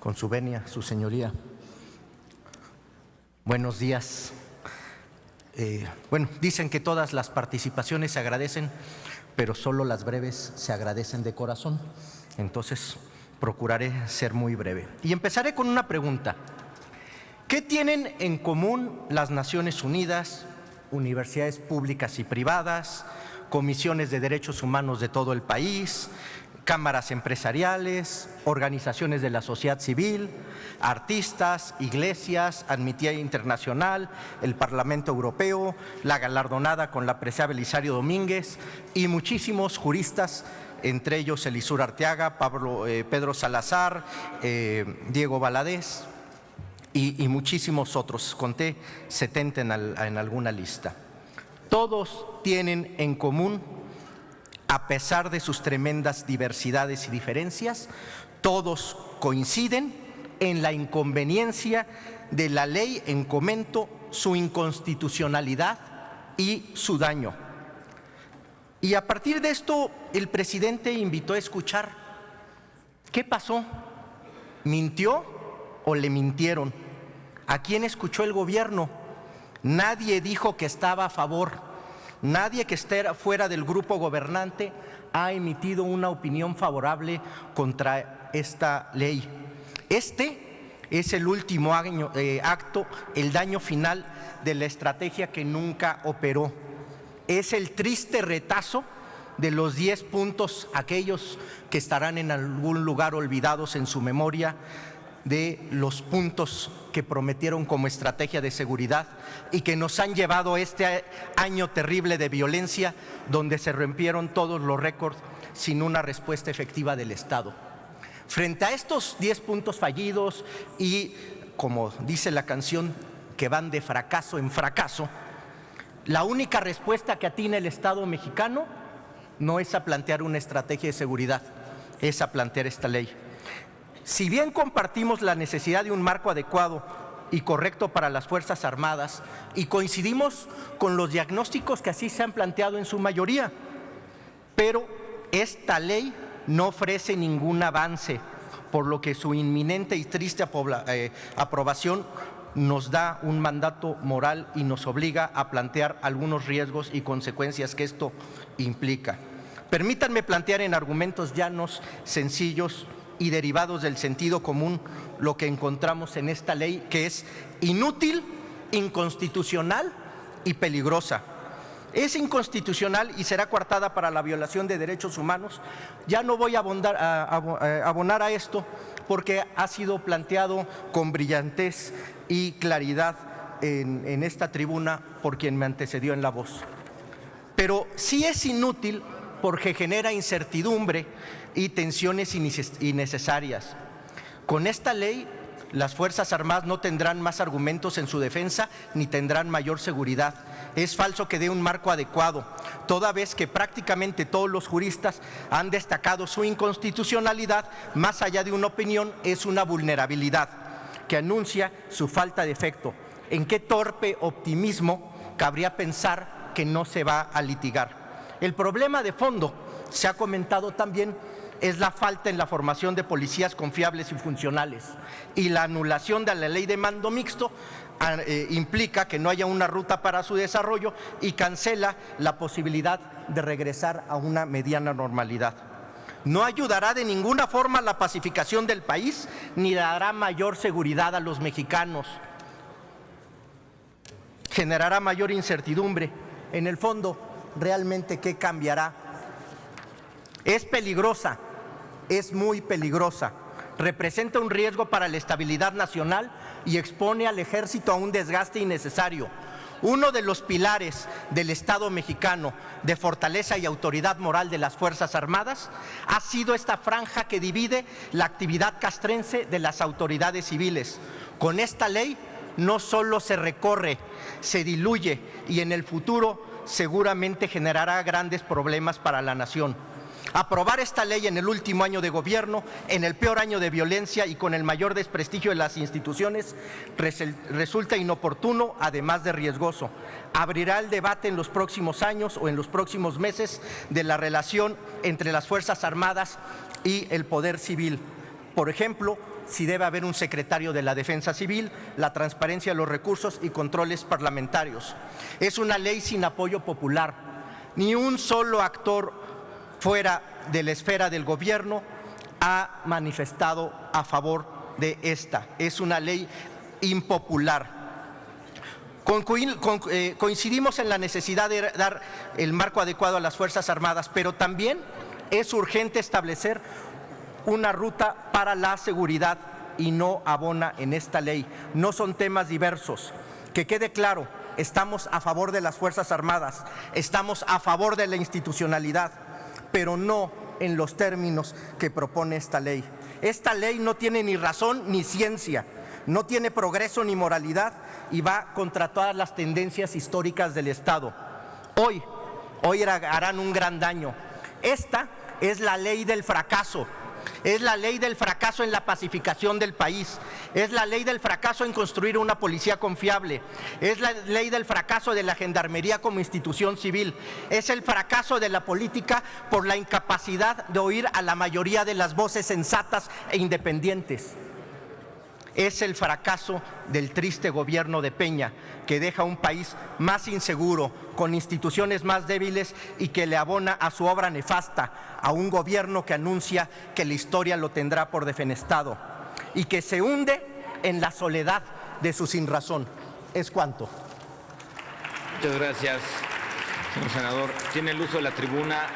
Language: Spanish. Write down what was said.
Con su venia, su señoría. Buenos días. Dicen que todas las participaciones se agradecen, pero solo las breves se agradecen de corazón. Entonces, procuraré ser muy breve. Y empezaré con una pregunta. ¿Qué tienen en común las Naciones Unidas, universidades públicas y privadas, comisiones de derechos humanos de todo el país, cámaras empresariales, organizaciones de la sociedad civil, artistas, iglesias, Amnistía Internacional, el Parlamento Europeo, la galardonada con la presea Belisario Domínguez y muchísimos juristas, entre ellos Elisur Arteaga, Pedro Salazar, Diego Valadez y muchísimos otros? Conté 70 en alguna lista. Todos tienen en común, a pesar de sus tremendas diversidades y diferencias, todos coinciden en la inconveniencia de la ley en comento, su inconstitucionalidad y su daño. Y a partir de esto, el presidente invitó a escuchar. ¿Qué pasó? ¿Mintió o le mintieron? ¿A quién escuchó el gobierno? Nadie dijo que estaba a favor. Nadie que esté fuera del grupo gobernante ha emitido una opinión favorable contra esta ley. Este es el último acto, el daño final de la estrategia que nunca operó. Es el triste retazo de los 10 puntos, aquellos que estarán en algún lugar olvidados en su memoria, de los puntos que prometieron como estrategia de seguridad y que nos han llevado a este año terrible de violencia, donde se rompieron todos los récords sin una respuesta efectiva del Estado. Frente a estos 10 puntos fallidos y, como dice la canción, que van de fracaso en fracaso, la única respuesta que atina el Estado mexicano no es a plantear una estrategia de seguridad, es a plantear esta ley. Si bien compartimos la necesidad de un marco adecuado y correcto para las Fuerzas Armadas y coincidimos con los diagnósticos que así se han planteado en su mayoría, pero esta ley no ofrece ningún avance, por lo que su inminente y triste aprobación nos da un mandato moral y nos obliga a plantear algunos riesgos y consecuencias que esto implica. Permítanme plantear en argumentos llanos, sencillos y derivados del sentido común lo que encontramos en esta ley, que es inútil, inconstitucional y peligrosa. Es inconstitucional y será coartada para la violación de derechos humanos. Ya no voy a abonar a esto porque ha sido planteado con brillantez y claridad en esta tribuna por quien me antecedió en la voz. Pero sí es inútil porque genera incertidumbre y tensiones innecesarias. Con esta ley, las Fuerzas Armadas no tendrán más argumentos en su defensa ni tendrán mayor seguridad. Es falso que dé un marco adecuado, toda vez que prácticamente todos los juristas han destacado su inconstitucionalidad. Más allá de una opinión, es una vulnerabilidad que anuncia su falta de efecto. ¿En qué torpe optimismo cabría pensar que no se va a litigar? El problema de fondo, se ha comentado también, es la falta en la formación de policías confiables y funcionales, y la anulación de la ley de mando mixto implica que no haya una ruta para su desarrollo y cancela la posibilidad de regresar a una mediana normalidad. No ayudará de ninguna forma a la pacificación del país ni dará mayor seguridad a los mexicanos. Generará mayor incertidumbre. En el fondo, ¿realmente qué cambiará? Es peligrosa, es muy peligrosa. Representa un riesgo para la estabilidad nacional y expone al ejército a un desgaste innecesario. Uno de los pilares del Estado mexicano de fortaleza y autoridad moral de las Fuerzas Armadas ha sido esta franja que divide la actividad castrense de las autoridades civiles. Con esta ley no solo se recorre, se diluye y en el futuro seguramente generará grandes problemas para la nación. Aprobar esta ley en el último año de gobierno, en el peor año de violencia y con el mayor desprestigio de las instituciones, resulta inoportuno, además de riesgoso. Abrirá el debate en los próximos años o en los próximos meses de la relación entre las Fuerzas Armadas y el poder civil. Por ejemplo, si debe haber un secretario de la Defensa Civil, la transparencia de los recursos y controles parlamentarios. Es una ley sin apoyo popular. Ni un solo actor fuera de la esfera del gobierno ha manifestado a favor de esta. Es una ley impopular. Coincidimos en la necesidad de dar el marco adecuado a las Fuerzas Armadas, pero también es urgente establecer una ruta para la seguridad y no abona en esta ley. No son temas diversos. Que quede claro, estamos a favor de las Fuerzas Armadas, estamos a favor de la institucionalidad, pero no en los términos que propone esta ley. Esta ley no tiene ni razón ni ciencia, no tiene progreso ni moralidad y va contra todas las tendencias históricas del Estado. Hoy harán un gran daño. Esta es la ley del fracaso. Es la ley del fracaso en la pacificación del país. Es la ley del fracaso en construir una policía confiable. Es la ley del fracaso de la gendarmería como institución civil. Es el fracaso de la política por la incapacidad de oír a la mayoría de las voces sensatas e independientes. Es el fracaso del triste gobierno de Peña, que deja un país más inseguro, con instituciones más débiles y que le abona a su obra nefasta a un gobierno que anuncia que la historia lo tendrá por defenestrado y que se hunde en la soledad de su sinrazón. Es cuanto. Muchas gracias, señor senador. Tiene el uso de la tribuna